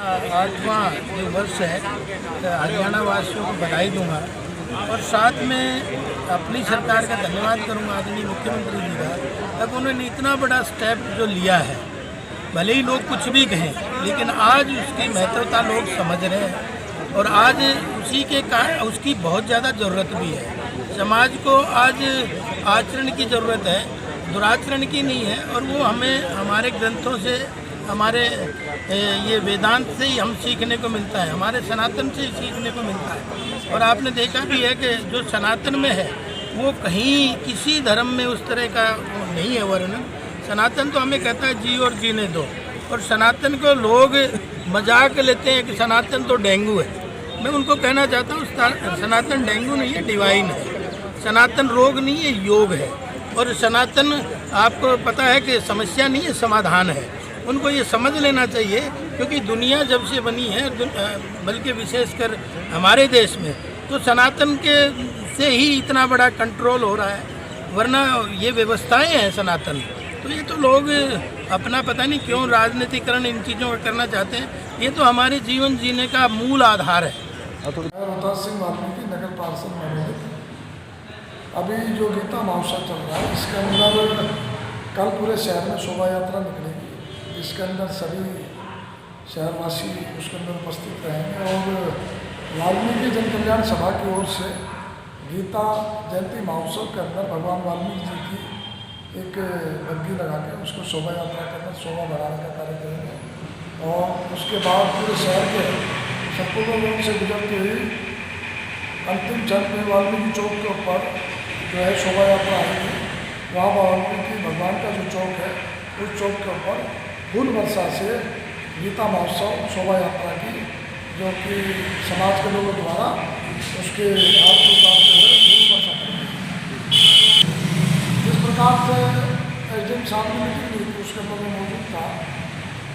8वां जो वर्ष है, हरियाणा वासियों को बधाई दूंगा और साथ में अपनी सरकार का धन्यवाद करूंगा आदरणीय मुख्यमंत्री जी का। तब उन्होंने इतना बड़ा स्टेप जो लिया है, भले ही लोग कुछ भी कहें, लेकिन आज उसकी महत्वता लोग समझ रहे हैं और आज उसकी बहुत ज़्यादा ज़रूरत भी है। समाज को आज आचरण की ज़रूरत है, दुराचरण की नहीं है। और वो हमें हमारे ग्रंथों से, हमारे ये वेदांत से ही हम सीखने को मिलता है, हमारे सनातन से ही सीखने को मिलता है। और आपने देखा भी है कि जो सनातन में है वो कहीं किसी धर्म में उस तरह का नहीं है वर्णन। सनातन तो हमें कहता है जी और जीने दो, और सनातन को लोग मजाक लेते हैं कि सनातन तो डेंगू है। मैं उनको कहना चाहता हूँ सनातन डेंगू नहीं है, डिवाइन है। सनातन रोग नहीं है, योग है। और सनातन आपको पता है कि समस्या नहीं है, समाधान है। उनको ये समझ लेना चाहिए, क्योंकि दुनिया जब से बनी है, बल्कि विशेषकर हमारे देश में, तो सनातन के से ही इतना बड़ा कंट्रोल हो रहा है, वरना ये व्यवस्थाएं हैं सनातन। तो ये तो लोग अपना पता नहीं क्यों राजनीतिकरण इन चीज़ों का करना चाहते हैं। ये तो हमारे जीवन जीने का मूल आधार है। रोहतास सिंह वाल्मीकि नगर पार्षद मनोनीत। अभी जो गीता महोत्सव चल रहा है, इसके अंदर कल पूरे शहर में शोभा यात्रा निकलेगी, जिसके अंदर सभी शहरवासी उसके अंदर उपस्थित रहेंगे। और वाल्मीकि जन कल्याण सभा की ओर से गीता जयंती महोत्सव के अंदर भगवान वाल्मीकि जी की एक बग्घी लगा के उसको शोभा यात्रा के अंदर शोभा बढ़ाने का कार्य करेंगे। और उसके बाद पूरे शहर के संपूर्ण रोड से गुजरती हुई अंतिम चरण में वाल्मीकि चौक के ऊपर जो है शोभा यात्रा आएगी। वहाँ वाल्मीकि भगवान का जो चौक है, उस चौक के ऊपर फूल वर्षा से गीता महोत्सव शोभा यात्रा की, जो कि समाज के लोगों द्वारा उसके हाथ को प्राप्त हुए फूल वर्षा करेंगे। जिस प्रकार से एसडीएम साहब ने मीटिंग ली थी, उसके अंदर में मौजूद था,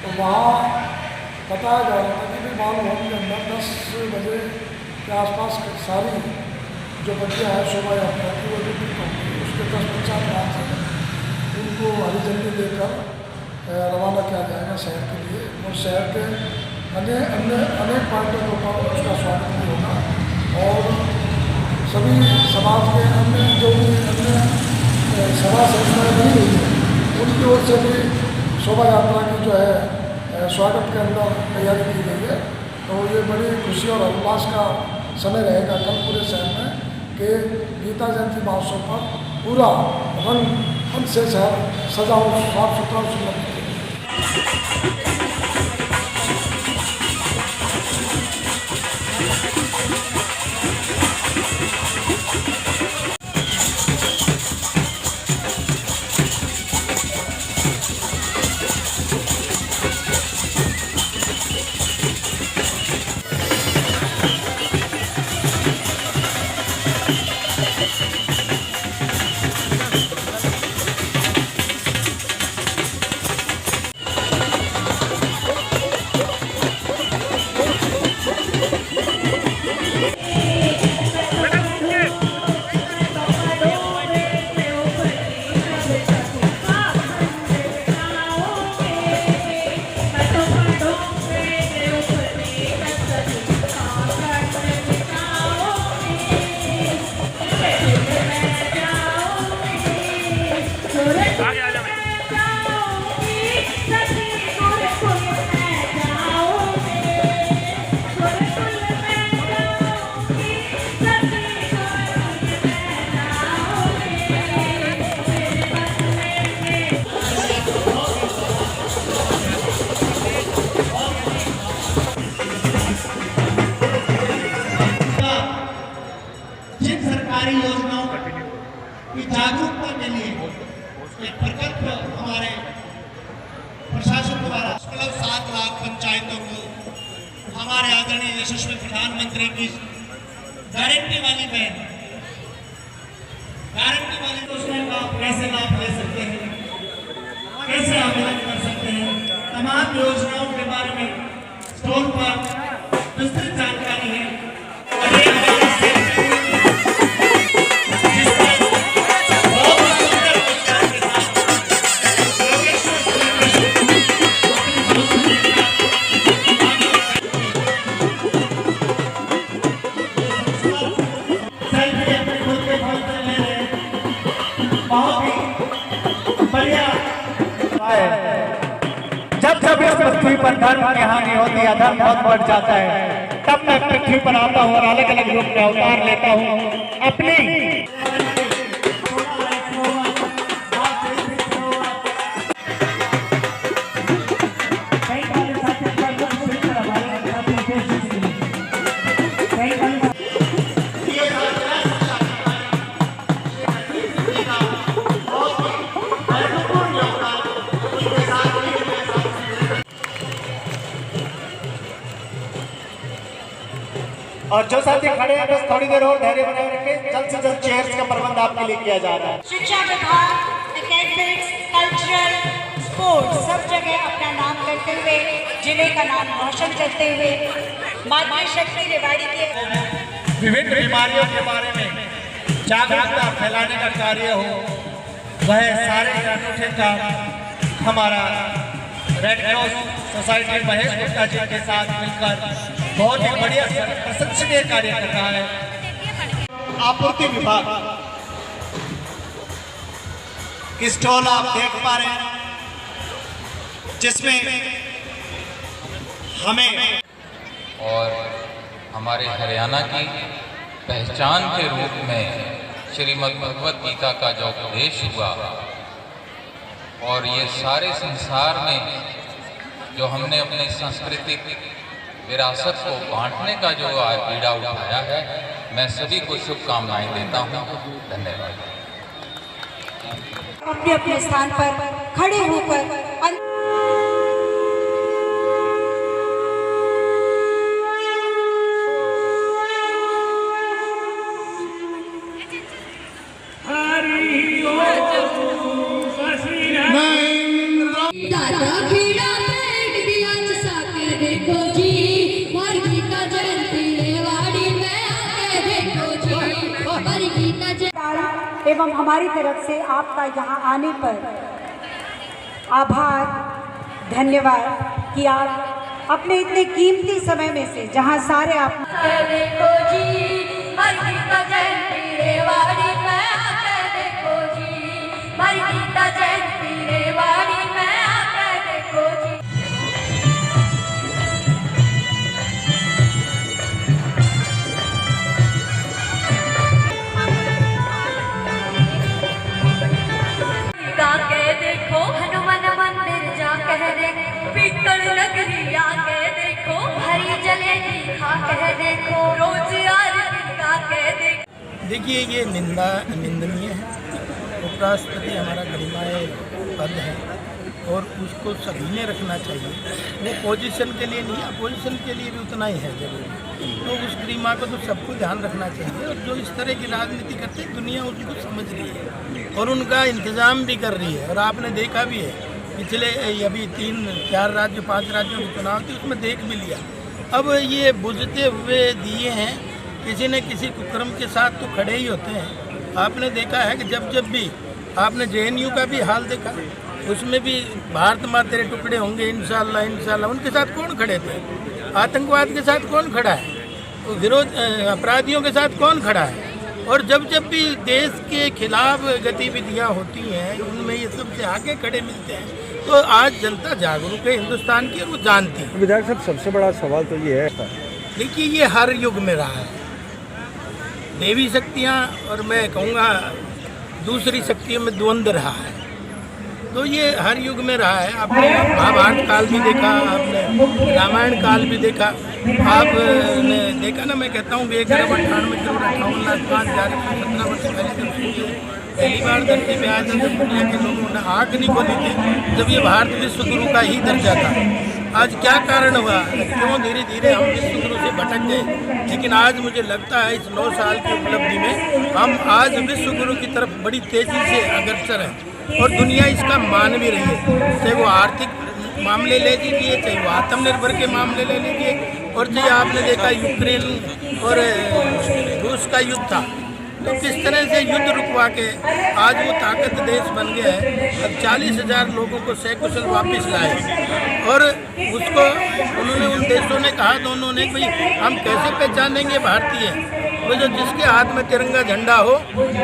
तो वहाँ बताया जा रहा था कि भाई बाल भवन के अंदर 10 बजे के आसपास सारी जो बच्चियाँ हैं शोभा यात्रा की वो वितरित होंगी। उसके 10-50 वहाँ से उनको हरी झंडी देकर रवाना किया जाएगा शहर के लिए। और शहर के अनेक पार्टियों के ऊपर उसका स्वागत भी होगा। और सभी समाज के अन्य जो भी अन्य सभा संस्थाएँ बनी हुई है, उनकी ओर से भी शोभा यात्रा की जो है स्वागत के अंदर तैयारी की गई है। तो ये बड़ी खुशी और उल्लास का समय रहेगा कल पूरे शहर में कि गीता जयंती महोत्सव पर पूरा रंग से शहर सजा और साफ सुथरा और सुंदर। योजनाओं की जागरूकता के लिए एक प्रकल्प हमारे प्रशासन द्वारा 7 लाख पंचायतों को हमारे आदरणीय यशस्वी प्रधानमंत्री की गारंटी वाली योजना का आप कैसे लाभ ले सकते हैं, कैसे आवेदन कर सकते हैं, तमाम योजनाओं के बारे में स्टोर पर विस्तृत जानकारी है। जब जब इस पृथ्वी पर धर्म की हानि होती है, अधर्म बहुत बढ़ जाता है, तब मैं पृथ्वी पर आता हूँ और अलग अलग रूप में अवतार लेता हूँ अपनी और जो साथी खड़े हैं बस थोड़ी देर और धैर्य बनाए रखें, जल्द से जल्द चेयर्स का प्रबंध आपके लिए किया जा रहा है। शिक्षा विभाग, एकेडमिक्स, कल्चरल, स्पोर्ट्स सब जगह अपना नाम करते हुए, जिले का नाम रोशन करते हुए मातृ शक्ति रेवाड़ी के विभिन्न बीमारियों के बारे में जागरूकता फैलाने का कार्य हो, वह सारे अनूठे काम हमारा red cross society Mahesh Gupta ji के साथ मिलकर बहुत ही बढ़िया प्रशंसनीय कार्य कर रहा है। आपूर्ति विभाग की स्टॉल आप देख पा रहे हैं, जिसमें हमें और हमारे हरियाणा की पहचान के रूप में श्रीमद् भगवत गीता का जो उपदेश हुआ और ये सारे संसार में जो हमने अपनी सांस्कृतिक विरासत को बांटने का जो बीड़ा उठाया है, मैं सभी को शुभकामनाएं देता हूं। धन्यवाद। अपने अपने स्थान पर खड़े होकर एवं हमारी तरफ से आपका यहाँ आने पर आभार, धन्यवाद कि आप अपने इतने कीमती समय में से जहाँ सारे आप देखो जी मर गीता जयंती रेवाड़ी में आकर देखो जी, मर गीता जयंती रेवाड़ी में आकर देखो जी। जाके देखो हनुमान मंदिर जाके देखो, पीतल नगरी आके देखो, हरी जलेबी खा के देखो, रोज आरती गा के देखो। देखिए, ये निंदनीय है। उपराष्ट्रपति हमारा गरिमामय पद है और उसको सभी ने रखना चाहिए। वो पोजीशन के लिए नहीं, अपोजिशन के लिए भी उतना ही है जरूरी। तो उस गरिमा को तो सबको ध्यान रखना चाहिए और जो इस तरह की राजनीति करते हैं दुनिया उसको समझ रही है और उनका इंतज़ाम भी कर रही है। और आपने देखा भी है पिछले अभी 3-4 राज्य 5 राज्यों के चुनाव थे, उसमें देख भी लिया। अब ये बुझते हुए दिए हैं, किसी न किसी कुकर्म के साथ तो खड़े ही होते हैं। आपने देखा है कि जब भी आपने JNU का भी हाल देखा, उसमें भी भारत माँ तेरे टुकड़े होंगे इंशाल्लाह इंशाल्लाह, उनके साथ कौन खड़े थे? आतंकवाद के साथ कौन खड़ा है? विरोध अपराधियों के साथ कौन खड़ा है? और जब भी देश के खिलाफ गतिविधियां होती हैं, उनमें ये सबसे आगे खड़े मिलते हैं। तो आज जनता जागरूक है हिंदुस्तान की और वो जानती है। विधायक साहब, सबसे बड़ा सवाल तो ये है, देखिए ये हर युग में रहा है। देवी शक्तियाँ और मैं कहूँगा दूसरी शक्तियों में द्वंद्व रहा है, तो ये हर युग में रहा है। आपने महाभारत काल भी देखा, आपने रामायण काल भी देखा, आपने देखा ना। मैं कहता हूँ 1,98,58,5,17 वर्ष पहले पहली बार धरती पे आया था, जब दुनिया के लोगों ने आँख नहीं खोली थी, जब ये भारत विश्व गुरु का ही दर्जा था। आज क्या कारण हुआ, क्यों धीरे धीरे हम विश्व गुरु से भटक गए? लेकिन आज मुझे लगता है इस 9 साल की उपलब्धि में हम आज विश्व गुरु की तरफ बड़ी तेज़ी से अग्रसर हैं और दुनिया इसका मान भी रही है। चाहे वो आर्थिक मामले ले लीजिए, चाहे वो आत्मनिर्भर के मामले ले लीजिए, और चाहे आपने देखा यूक्रेन और रूस का युद्ध था, तो किस तरह से युद्ध रुकवा के आज वो ताकत देश बन गया है। अब 40,000 लोगों को सकुशल वापस लाए और उसको उन्होंने, उन देशों ने कहा दोनों ने, भाई हम कैसे पहचानेंगे भारतीय? वो जो जिसके हाथ में तिरंगा झंडा हो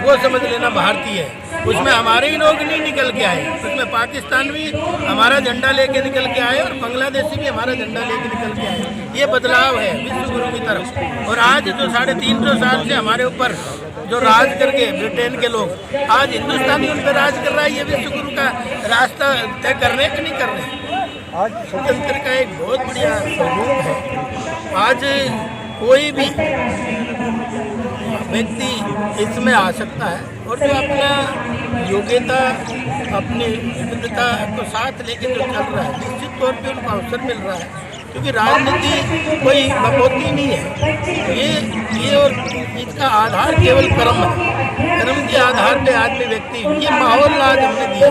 वो समझ लेना भारतीय है। उसमें हमारे ही लोग नहीं निकल के आए, उसमें पाकिस्तान भी हमारा झंडा लेके निकल के आए और बांग्लादेशी भी हमारा झंडा लेके निकल के आए। ये बदलाव है विश्व गुरु की तरफ। और आज जो 350 साल से हमारे ऊपर जो राज करके ब्रिटेन के लोग, आज हिंदुस्तानी उन पर राज कर रहा है। ये विश्व गुरु का रास्ता तय कर रहे कि नहीं कर रहे? आज स्वतंत्र का एक बहुत बढ़िया स्वरूप है। आज कोई भी व्यक्ति इसमें आ सकता है और जो अपना योग्यता, अपनी विविधता को साथ लेके जो चल रहा है, निश्चित तौर पे उनको अवसर मिल रहा है। क्योंकि राजनीति कोई बपोती नहीं है, ये और इसका आधार केवल कर्म है। कर्म के आधार पे आदमी व्यक्ति, ये माहौल आज हमने दिया।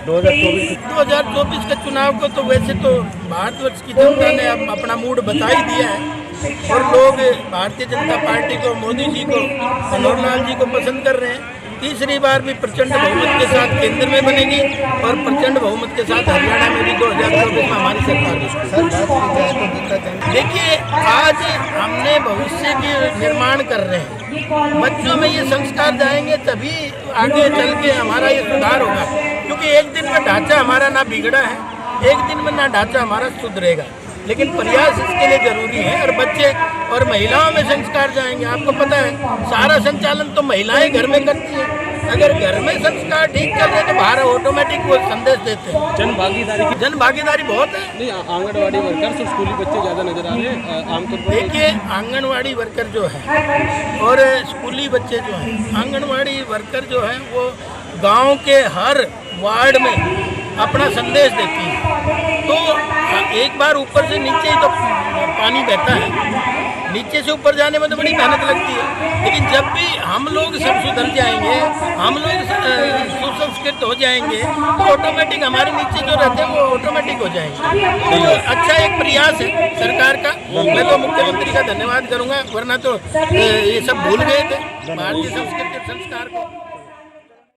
2024 के चुनाव को तो वैसे तो भारतवर्ष की जनता ने अब अपना मूड बता ही दिया है और लोग भारतीय जनता पार्टी को, मोदी जी को, मनोहर लाल जी को पसंद कर रहे हैं। तीसरी बार भी प्रचंड बहुमत के साथ केंद्र में बनेगी और प्रचंड बहुमत के साथ हरियाणा में भी 2024 में हमारी सरकार। देखिए, आज हमने भविष्य के निर्माण कर रहे हैं। बच्चों में ये संस्कार जाएंगे तभी आगे चल के हमारा ये सुधार होगा। क्योंकि एक दिन में ढांचा हमारा ना बिगड़ा है, एक दिन में ना ढांचा हमारा सुधरेगा, लेकिन प्रयास इसके लिए जरूरी है। और बच्चे और महिलाओं में संस्कार जाएंगे। आपको पता है सारा संचालन तो महिलाएं घर में करती हैं। अगर घर में संस्कार ठीक चल रहे तो बाहर ऑटोमेटिक वो संदेश देते हैं। जन भागीदारी बहुत है। नहीं, आंगनवाड़ी वर्कर स्कूली बच्चे ज़्यादा नजर आ रहे हैं आमतौर पर। देखिए, आंगनवाड़ी वर्कर जो है और स्कूली बच्चे जो हैं, आंगनवाड़ी वर्कर जो है वो गांव के हर वार्ड में अपना संदेश देती है। तो एक बार ऊपर से नीचे ही तो पानी बहता है, नीचे से ऊपर जाने में तो बड़ी मेहनत लगती है। लेकिन जब भी हम लोग सब सुधर जाएंगे, हम लोग सुसंस्कृत हो जाएंगे, तो ऑटोमेटिक हमारे नीचे जो रहते हैं वो ऑटोमेटिक हो जाएंगे। तो अच्छा एक प्रयास है सरकार का। मैं तो मुख्यमंत्री का धन्यवाद करूंगा, वरना तो ये सब भूल गए थे भारतीय संस्कृति संस्कार को।